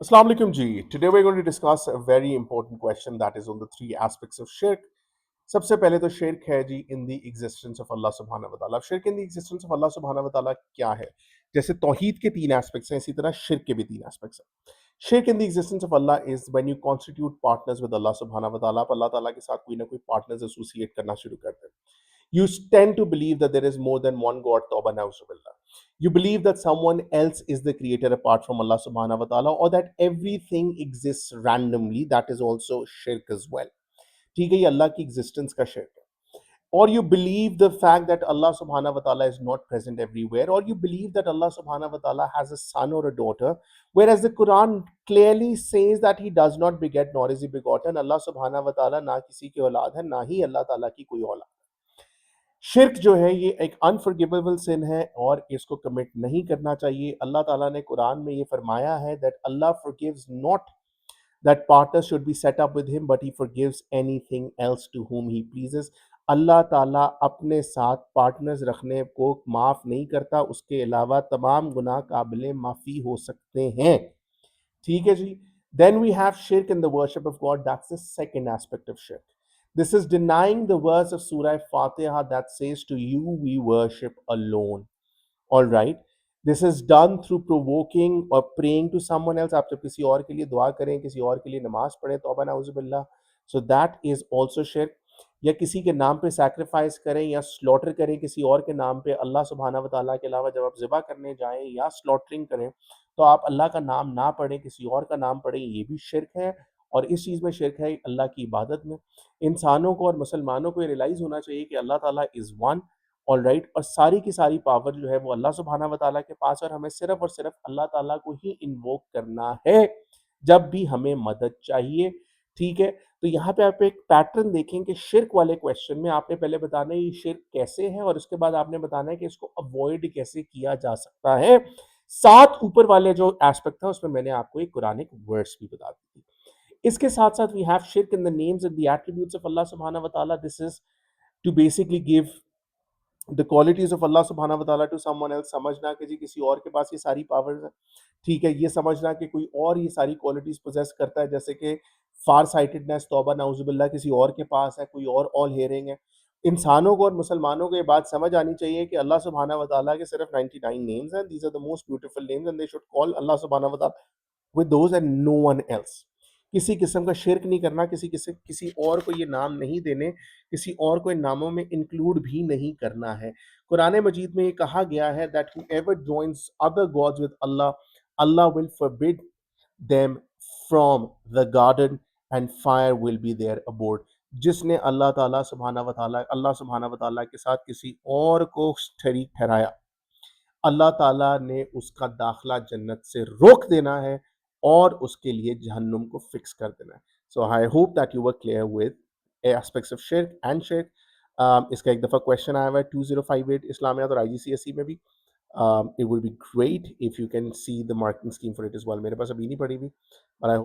Assalamu alaikum ji. Today we're going to discuss a very important question that is on the three aspects of shirk. सबसे पहले तो शिरक है जी इन the existence of अल्लाह सुब्हानहू व तआला। अब शिरक इन द एग्जिस्टेंस ऑफ अल्लाह सुब्हानहू व तआला क्या है? जैसे तौहीद के तीन एस्पेक्ट्स हैं, इसी तरह शिरक के भी तीन एस्पेक्ट्स हैं। शिरक इन द एग्जिस्टेंस ऑफ अल्लाह is when you constitute partners with अल्लाह सुब्हानहू व तआला। आप अल्लाह ताला के साथ कोई ना कोई पार्टनर्स एसोसिएट करना शुरू कर दें। You tend to believe that there is more than one God, Tawbah Nauzubillah. You believe that someone else is the creator apart from Allah subhanahu wa ta'ala, or that everything exists randomly. That is also shirk as well. ठीक है, ये अल्लाह की existence का शिरक है। Or you believe the fact that Allah subhanahu wa ta'ala is not present everywhere, or you believe that Allah subhanahu wa ta'ala has a son or a daughter, whereas the Quran clearly says that he does not beget nor is he begotten. Allah subhanahu wa ta'ala ना किसी की औलाद है, ना ही अल्लाह ताला की कोई औलाद। शिर्क जो है ये एक अनफॉरगिवेबल सिन है और इसको कमिट नहीं करना चाहिए। अल्लाह ताला ने कुरान में ये फरमाया है दैट अल्लाह forgives not that partner should be set up with him but he forgives anything else to whom he pleases. अल्लाह ताला अपने साथ पार्टनर्स रखने को माफ नहीं करता, उसके अलावा तमाम गुनाह काबिल माफ़ी हो सकते हैं। ठीक है जी। Then we have shirk in the worship of God. That's the second aspect of shirk. This is denying the verse of Surah Fatiha that says, "To you we worship alone." All right. This is done through provoking or praying to someone else. आप जब किसी और के लिए दुआ करें, किसी और के लिए नमाज पढ़ें, तौबा नाउज़ुबिल्लाह, so that is also shirk. या किसी के नाम पे सैक्रिफाइस करें या स्लॉटर करें किसी और के नाम पे अल्लाह सुब्हानहू व तआला के अलावा, जब आप ज़िबा करने जाएं या स्लॉटरिंग करें तो आप अल्लाह का नाम ना पढ़ें, किसी और का नाम पढ़ें, ये भी शिरक है। और इस चीज़ में शिरक है अल्लाह की इबादत में। इंसानों को और मुसलमानों को ये रियलाइज़ होना चाहिए कि अल्लाह ताला इज़ वन, ऑल राइट, और सारी की सारी पावर जो है वो अल्लाह सुब्हानहू व तआला के पास है और हमें सिर्फ़ और सिर्फ़ अल्लाह ताला को ही इन्वोक करना है जब भी हमें मदद चाहिए। ठीक है? तो यहाँ पे आप एक पैटर्न देखें कि शिर्क वाले क्वेश्चन में आपने पहले बताना है ये शिर्क कैसे है और उसके बाद आपने बताना है कि इसको अवॉइड कैसे किया जा सकता है। साथ ऊपर वाले जो एस्पेक्ट था उसमें मैंने आपको एक कुरानिक वर्ड्स भी बता दी थी। इसके साथ-साथ वी हैव शिर्क in the names and the attributes of अल्लाह सुब्हानहू व तआला। This is to basically give the qualities of अल्लाह सुब्हानहू व तआला टू समवन एल्स। समझना कि जी किसी और के पास ये सारी पावर्स हैं। ठीक है, ये समझना कि कोई और ये सारी क्वालिटीज पोजेस करता है, जैसे कि फार साइटेडनेस, तौबा नाउजुबिल्लाह, किसी और के पास है, कोई और ऑल हियरिंग है। इंसानों को और मुसलमानों को ये बात समझ आनी चाहिए कि अल्लाह सुब्हानहू व तआला के सिर्फ 99 नेम्स हैं। These are the most beautiful names and they should call अल्लाह सुब्हानहू व तआला with those and no one else. किसी किस्म का शिर्क नहीं करना, किसी और को ये नाम नहीं देने, किसी और को इन नामों में इंक्लूड भी नहीं करना है। कुरान मजीद में ये कहा गया है that whoever joins other gods with Allah, Allah will forbid them from the garden and fire will be there abode. जिसने अल्लाह सुब्हानहू व तआला के साथ किसी और को शरीक ठहराया, अल्लाह ताला ने उसका दाखिला जन्नत से रोक देना है और उसके लिए जहन्नुम को फिक्स कर देना है। So I hope that you were clear with aspects of शिर्क एंड शिर्क। इसका एक दफ़ा क्वेश्चन आया हुआ है 2058 इस्लामियात और आईजीसीएसई में भी। It would be great if you can see the marking scheme for it is well. मेरे पास अभी नहीं पड़ी हुई, but I